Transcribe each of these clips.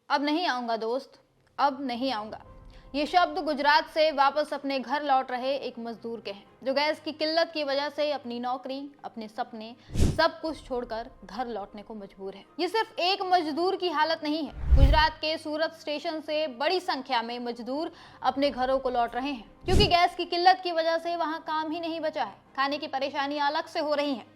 अब नहीं आऊंगा दोस्त, अब नहीं आऊंगा। ये शब्द गुजरात से वापस अपने घर लौट रहे एक मजदूर के हैं, जो गैस की किल्लत की वजह से अपनी नौकरी, अपने सपने, सब कुछ छोड़कर घर लौटने को मजबूर है। ये सिर्फ एक मजदूर की हालत नहीं है। गुजरात के सूरत स्टेशन से बड़ी संख्या में मजदूर अपने घरों को लौट रहे हैं, क्योंकि गैस की किल्लत की वजह से वहाँ काम ही नहीं बचा है। खाने की परेशानियां अलग से हो रही हैं।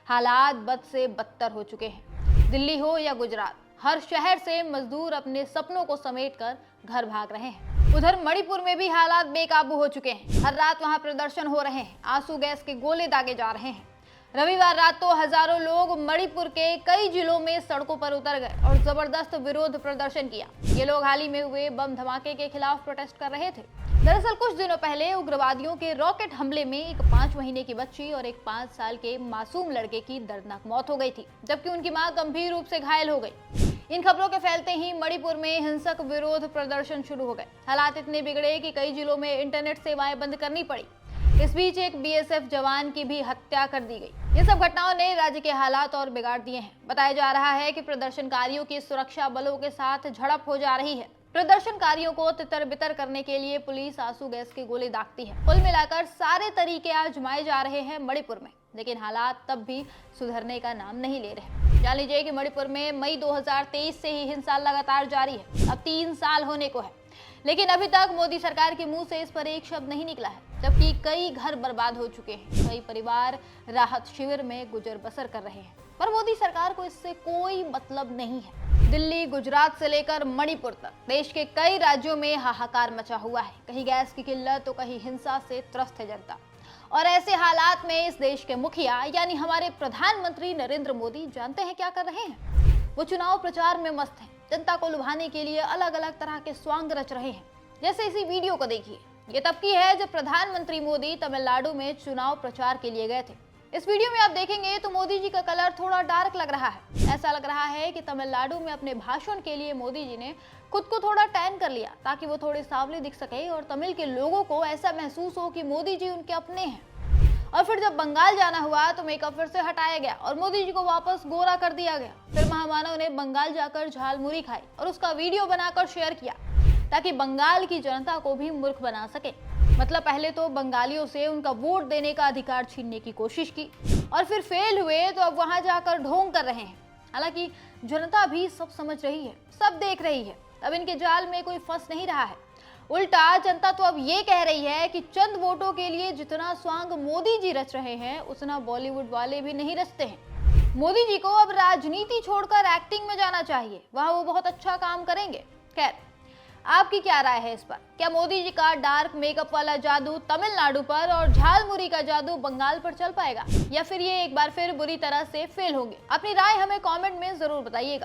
हालात बद से बदतर हो चुके हैं। दिल्ली हो या गुजरात, हर शहर से मजदूर अपने सपनों को समेटकर घर भाग रहे हैं। उधर मणिपुर में भी हालात बेकाबू हो चुके हैं। हर रात वहां प्रदर्शन हो रहे हैं, आंसू गैस के गोले दागे जा रहे हैं। रविवार रात तो हजारों लोग मणिपुर के कई जिलों में सड़कों पर उतर गए और जबरदस्त विरोध प्रदर्शन किया। ये लोग हाल ही में हुए बम धमाके के खिलाफ प्रोटेस्ट कर रहे थे। दरअसल कुछ दिनों पहले उग्रवादियों के रॉकेट हमले में एक 5 महीने की बच्ची और एक 5 साल के मासूम लड़के की दर्दनाक मौत हो गई थी, जबकि उनकी मां गंभीर रूप से घायल हो गई। इन खबरों के फैलते ही मणिपुर में हिंसक विरोध प्रदर्शन शुरू हो गए। हालात इतने बिगड़े कि कई जिलों में इंटरनेट सेवाएं बंद करनी पड़ी। इस बीच एक बीएसएफ जवान की भी हत्या कर दी गई। ये सब घटनाओं ने राज्य के हालात और बिगाड़ दिए हैं। बताया जा रहा है कि प्रदर्शनकारियों की सुरक्षा बलों के साथ झड़प हो जा रही है। प्रदर्शनकारियों को तितर बितर करने के लिए पुलिस आंसू गैस के गोले दागती है। कुल मिलाकर सारे तरीके आजमाए जा रहे हैं मणिपुर में, लेकिन हालात तब भी सुधरने का नाम नहीं ले रहे। जान लीजिए कि मणिपुर में मई 2023 से ही हिंसा लगातार जारी है। अब 3 साल होने को है, लेकिन अभी तक मोदी सरकार के मुंह से इस पर एक शब्द नहीं निकला है। जबकि कई घर बर्बाद हो चुके हैं, कई परिवार राहत शिविर में गुजर बसर कर रहे हैं, पर मोदी सरकार को इससे कोई मतलब नहीं है। दिल्ली, गुजरात से लेकर मणिपुर तक देश के कई राज्यों में हाहाकार मचा हुआ है। कहीं गैस की किल्लत तो कहीं हिंसा से त्रस्त है जनता। और ऐसे हालात में इस देश के मुखिया यानी हमारे प्रधानमंत्री नरेंद्र मोदी जानते हैं क्या कर रहे हैं? वो चुनाव प्रचार में मस्त हैं। जनता को लुभाने के लिए अलग अलग तरह के स्वांग रच रहे हैं। जैसे इसी वीडियो को देखिए। ये तब की है जब प्रधानमंत्री मोदी तमिलनाडु में चुनाव प्रचार के लिए गए थे। इस वीडियो में आप देखेंगे तो मोदी जी का कलर थोड़ा डार्क लग रहा है। ऐसा लग रहा है कि तमिलनाडु में अपने भाषण के लिए मोदी जी ने खुद को थोड़ा टैन कर लिया, ताकि वो थोड़े सांवले दिख सके और तमिल के लोगों को ऐसा महसूस हो कि मोदी जी उनके अपने हैं। और फिर जब बंगाल जाना हुआ तो मेकअप फिर से हटाया गया और मोदी जी को वापस गोरा कर दिया गया। फिर महामानव ने बंगाल जाकर झालमुरी खाई और उसका वीडियो बनाकर शेयर किया, ताकि बंगाल की जनता को भी मूर्ख बना सके। मतलब पहले तो बंगालियों से उनका वोट देने का अधिकार छीनने की कोशिश की और फिर फेल हुए तो अब वहां जाकर ढोंग कर रहे हैं। हालांकि जनता भी सब समझ रही है, सब देख रही है। अब इनके जाल में कोई फंस नहीं रहा है। उल्टा जनता तो अब ये कह रही है कि चंद वोटों के लिए जितना स्वांग मोदी जी रच रहे हैं, उतना बॉलीवुड वाले भी नहीं रचते हैं। मोदी जी को अब राजनीति छोड़कर एक्टिंग में जाना चाहिए, वहां वो बहुत अच्छा काम करेंगे। खैर, आपकी क्या राय है इस पर? क्या मोदी जी का डार्क मेकअप वाला जादू तमिलनाडु पर और झालमुरी का जादू बंगाल पर चल पाएगा, या फिर ये एक बार फिर बुरी तरह से फेल होंगे? अपनी राय हमें कमेंट में जरूर बताइएगा।